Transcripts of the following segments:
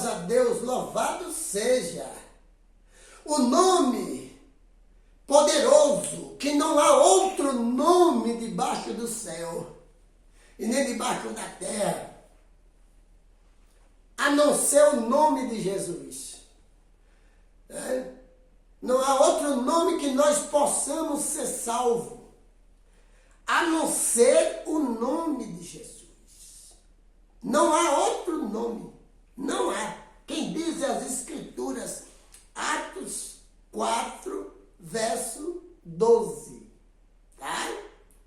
Graças a Deus, louvado seja o nome poderoso, que não há outro nome debaixo do céu e nem debaixo da terra, a não ser o nome de Jesus. Não há outro nome que nós possamos ser salvos, a não ser o nome de Jesus. Não há outro nome. Não há. Quem diz as Escrituras, Atos 4, verso 12. Tá?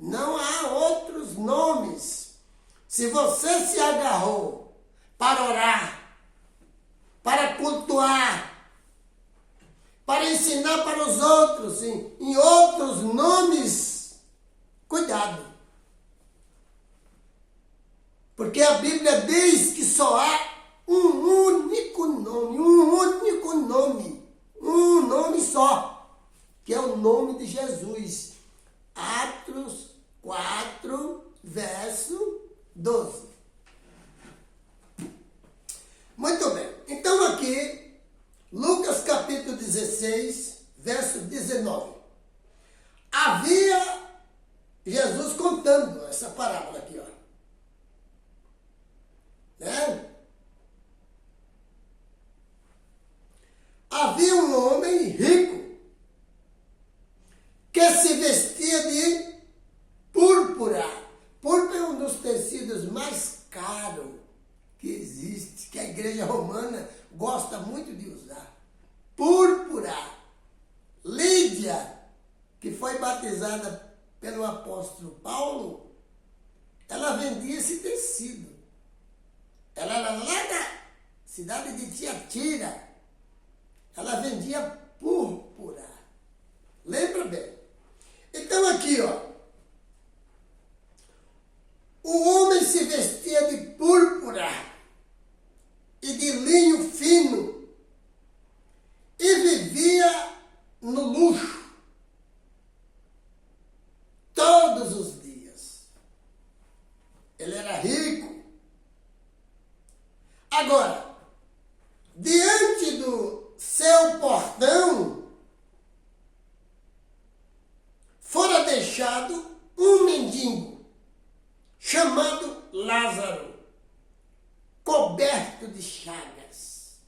Não há outros nomes. Se você se agarrou para orar, para cultuar, para ensinar para os outros em outros nomes, cuidado. Porque a Bíblia diz que só há um único nome só, que é o nome de Jesus. Atos 4, verso 12. Muito bem. Então aqui, Lucas capítulo 16, verso 19. Havia Jesus contando essa parábola aqui, ó. Havia um homem rico que se vestia de púrpura. Púrpura é um dos tecidos mais caros que existe, que a igreja romana gosta muito de usar. Púrpura. Lídia, que foi batizada pelo apóstolo Paulo, ela vendia esse tecido. Ela era lá da cidade de Tiatira. Ela vendia púrpura. Lembra bem? Então aqui, ó. O homem se vestia de púrpura e de linho fino e vivia no luxo todos os dias. Ele era rico. Agora, diante do seu portão, fora deixado um mendigo, chamado Lázaro, coberto de chagas.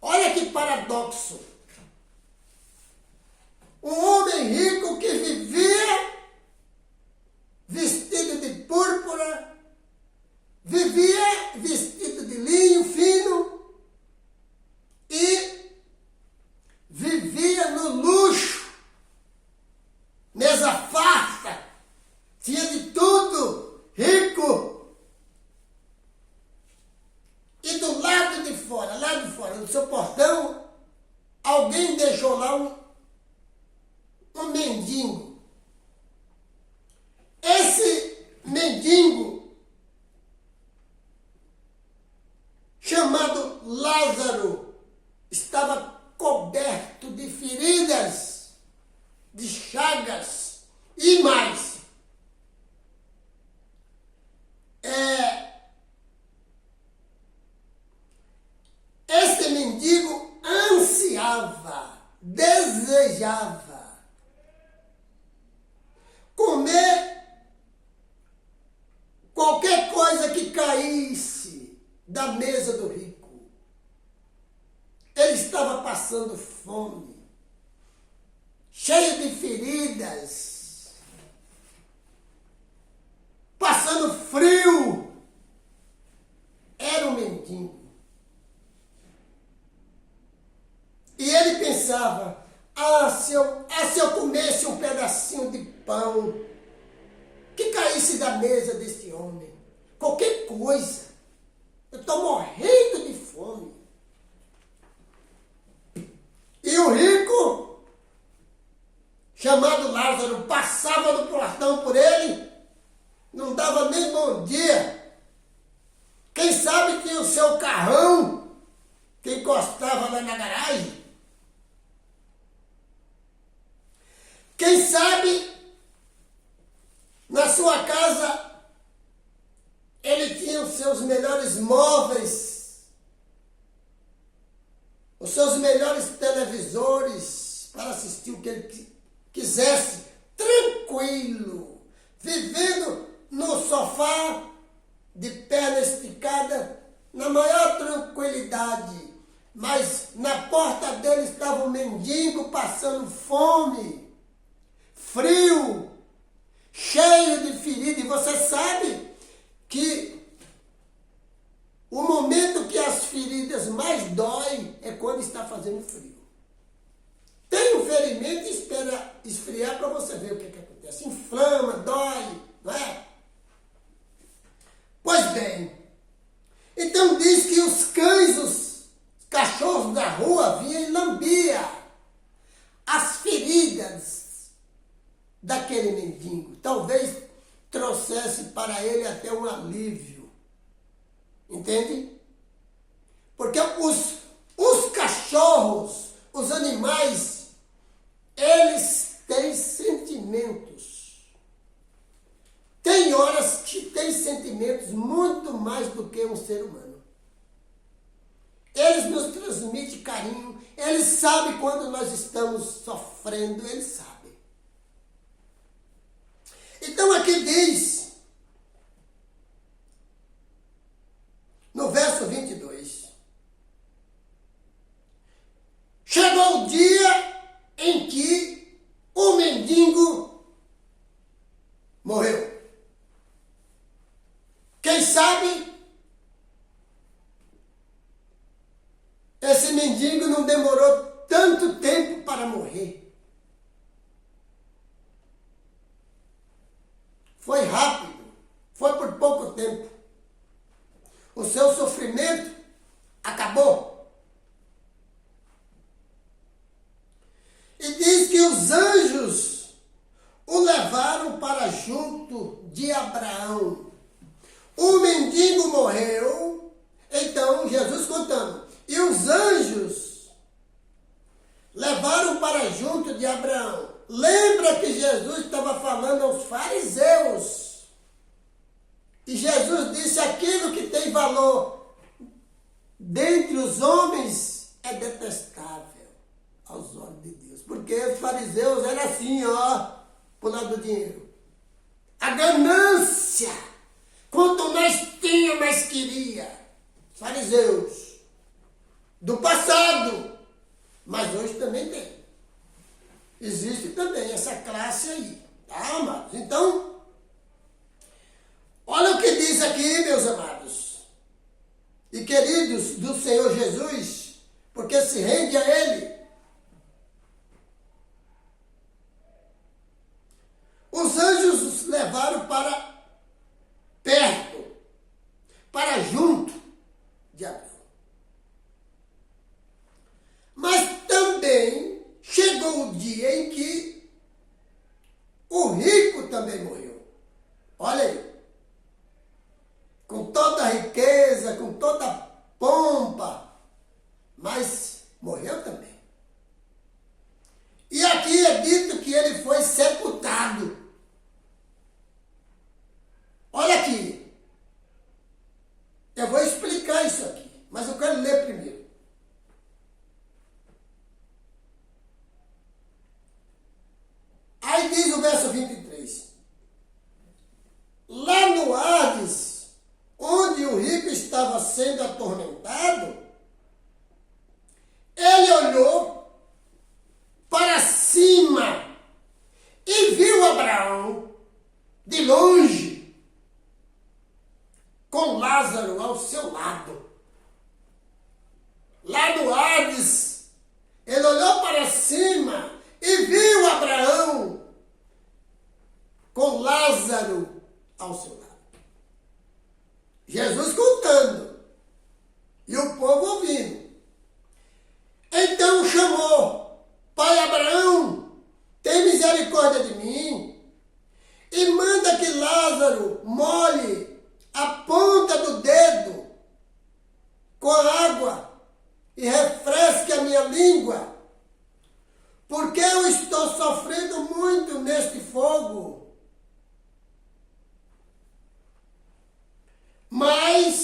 Olha que paradoxo. Um homem rico que vivia vestido de púrpura, vivia vestido de linho fino e vivia no luxo, mesa farta, tinha de tudo, rico. E do lado de fora, do seu portão, alguém deixou lá um mendigo. Esse mendigo, chamado Lázaro, estava coberto de feridas, de chagas e mais. Esse mendigo ansiava, desejava comer qualquer coisa que caísse da mesa do rico. Ele estava passando fome, cheio de feridas, passando frio. Era um mendigo. E ele pensava, se eu comesse um pedacinho de pão que caísse da mesa desse homem, qualquer coisa, eu estou morrendo de fome. E o rico, chamado Lázaro, passava no portão por ele, não dava nem bom dia. Quem sabe tinha o seu carrão que encostava lá na garagem. Quem sabe na sua casa ele tinha os seus melhores móveis assistir o que ele quisesse, tranquilo, vivendo no sofá, de perna esticada, na maior tranquilidade. Mas na porta dele estava um mendigo passando fome, frio, cheio de ferida. E você sabe que o momento que as feridas mais doem é quando está fazendo frio. Tem um ferimento e espera esfriar para você ver o que acontece. Inflama, dói, não é? Pois bem, então diz que os cães, os cachorros da rua vinham e lambia as feridas daquele mendigo. Talvez trouxesse para ele até um alívio. Entende? Porque os cachorros, os animais, eles têm sentimentos. Tem horas que têm sentimentos muito mais do que um ser humano. Eles nos transmitem carinho, eles sabem quando nós estamos sofrendo, eles sabem. Então aqui diz, no verso 22, chegou o dia em que o mendigo morreu. Quem sabe esse mendigo não demorou tanto tempo para morrer. Foi rápido, foi por pouco tempo. O seu sofrimento acabou. E diz que os anjos o levaram para junto de Abraão. O mendigo morreu, então Jesus contando, e os anjos levaram para junto de Abraão. Lembra que Jesus estava falando aos fariseus. E Jesus disse, aquilo que tem valor dentre os homens é detestável aos olhos de Deus. Porque os fariseus eram assim, ó, por lado do dinheiro. A ganância. Quanto mais tinha, mais queria. Os fariseus do passado. Mas hoje também tem. Existe também essa classe aí. Tá, amados? Então, olha o que diz aqui, meus amados. E queridos do Senhor Jesus, porque se rende a Ele. Os anjos os levaram para perto, para junto de Abraão. Mas também chegou o dia em que o rico também morreu. Olha aí. Com toda a riqueza, com toda a pompa, mas morreu também. E aqui é dito que ele foi sepultado. Olha aqui. Eu vou explicar isso aqui, mas eu quero ler primeiro. Aí diz o verso 23. Lá no Hades, onde o rico estava sendo atormentado, ele olhou para cima e viu Abraão de longe, com Lázaro ao seu lado. Lá no Hades, ele olhou para cima e viu Abraão com Lázaro ao seu lado. Jesus contando e o povo ouvindo. Então chamou: Pai Abraão, tem misericórdia de mim e manda que Lázaro molhe a ponta do dedo com a água e refresque a minha língua, porque eu estou sofrendo muito neste fogo. Mas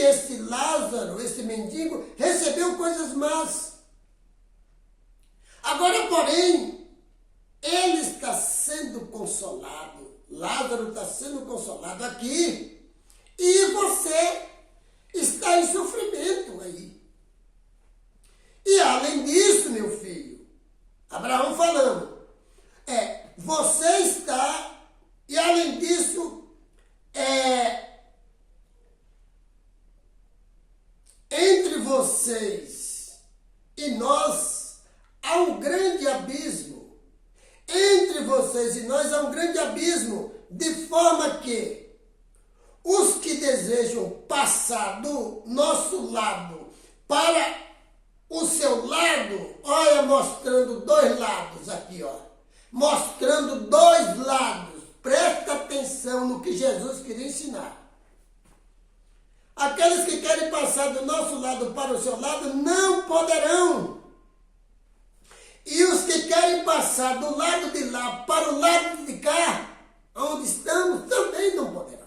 esse Lázaro, esse mendigo, recebeu coisas más. Agora, porém, ele está sendo consolado. Lázaro está sendo consolado aqui. E você está em sofrimento aí. E além disso, meu filho, Abraão falando, você está, e além disso, entre vocês e nós há um grande abismo. Entre vocês e nós há um grande abismo, de forma que os que desejam passar do nosso lado para o seu lado, olha, mostrando dois lados aqui, ó. Mostrando dois lados. Presta atenção no que Jesus queria ensinar. Aqueles que querem passar do nosso lado para o seu lado não poderão. E os que querem passar do lado de lá para o lado de cá, onde estamos, também não poderão.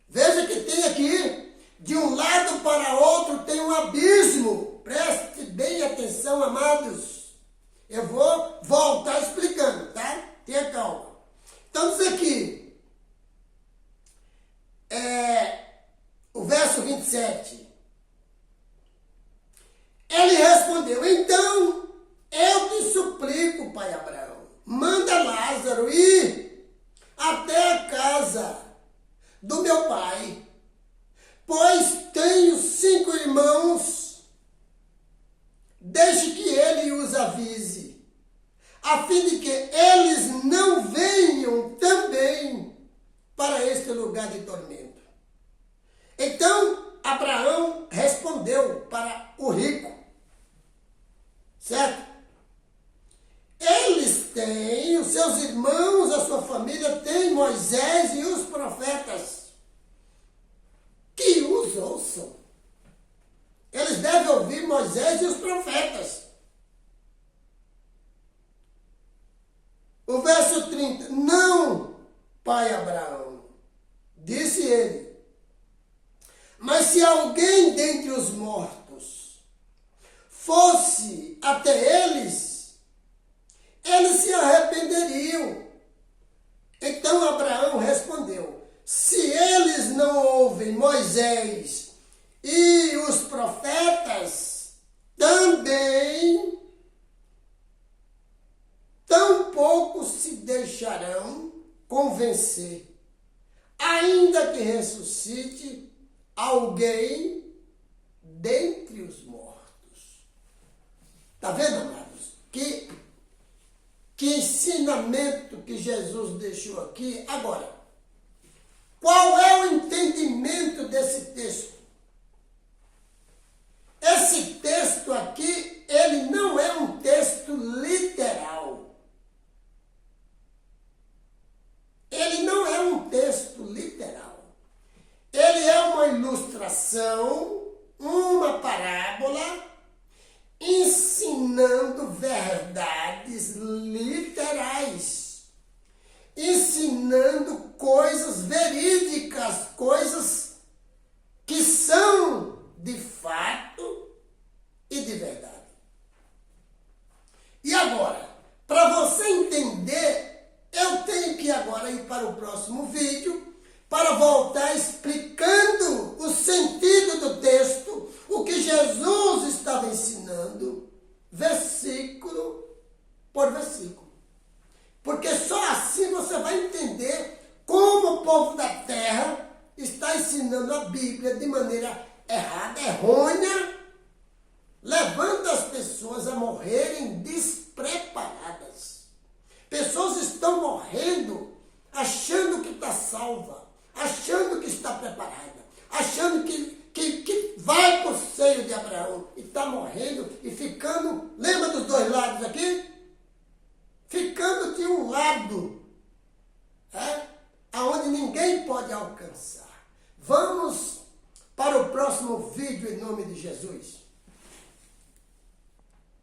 Veja que tem aqui, de um lado para outro tem um abismo. Preste bem atenção, amados. Eu vou voltar explicando, tá? Tenha calma. Então diz aqui, o verso 27. Ele respondeu, então eu te suplico, pai Abraão, manda Lázaro ir até a casa do meu pai, pois tenho 5 irmãos, deixe que ele os avise, a fim de que eles não venham também para este lugar de tormento. Então Abraão respondeu para o rico, certo? Eles têm, os seus irmãos, a sua família tem Moisés e os profetas, que os ouçam. Eles devem ouvir Moisés e os profetas. O verso 30. Não, pai Abraão, disse ele, mas se alguém dentre os mortos fosse até eles se arrependeriam. Então Abraão respondeu, se eles não ouvem Moisés e os profetas, também tampouco se deixarão convencer, ainda que ressuscite alguém dentre os mortos. Está vendo, amados? Que ensinamento que Jesus deixou aqui. Agora, qual é o entendimento desse texto? Esse texto aqui, ele não é um texto literal. Ele não é um texto literal. Ele é uma ilustração, uma parábola, ensinando verdades literais, ensinando coisas verídicas, coisas que são de fato e de verdade. E agora, para você entender, eu tenho que agora ir para o próximo vídeo para voltar explicando o sentido do texto, o que Jesus estava ensinando, versículo por versículo. Porque só assim você vai entender como o povo da terra está ensinando a Bíblia de maneira errada, errônea, levando as pessoas a morrerem despreparadas. Pessoas estão morrendo achando que está salva, achando que está preparada, achando que vai para o seio de Abraão e está morrendo e ficando, lembra dos dois lados aqui? Ficando de um lado, aonde ninguém pode alcançar. Vamos para o próximo vídeo em nome de Jesus.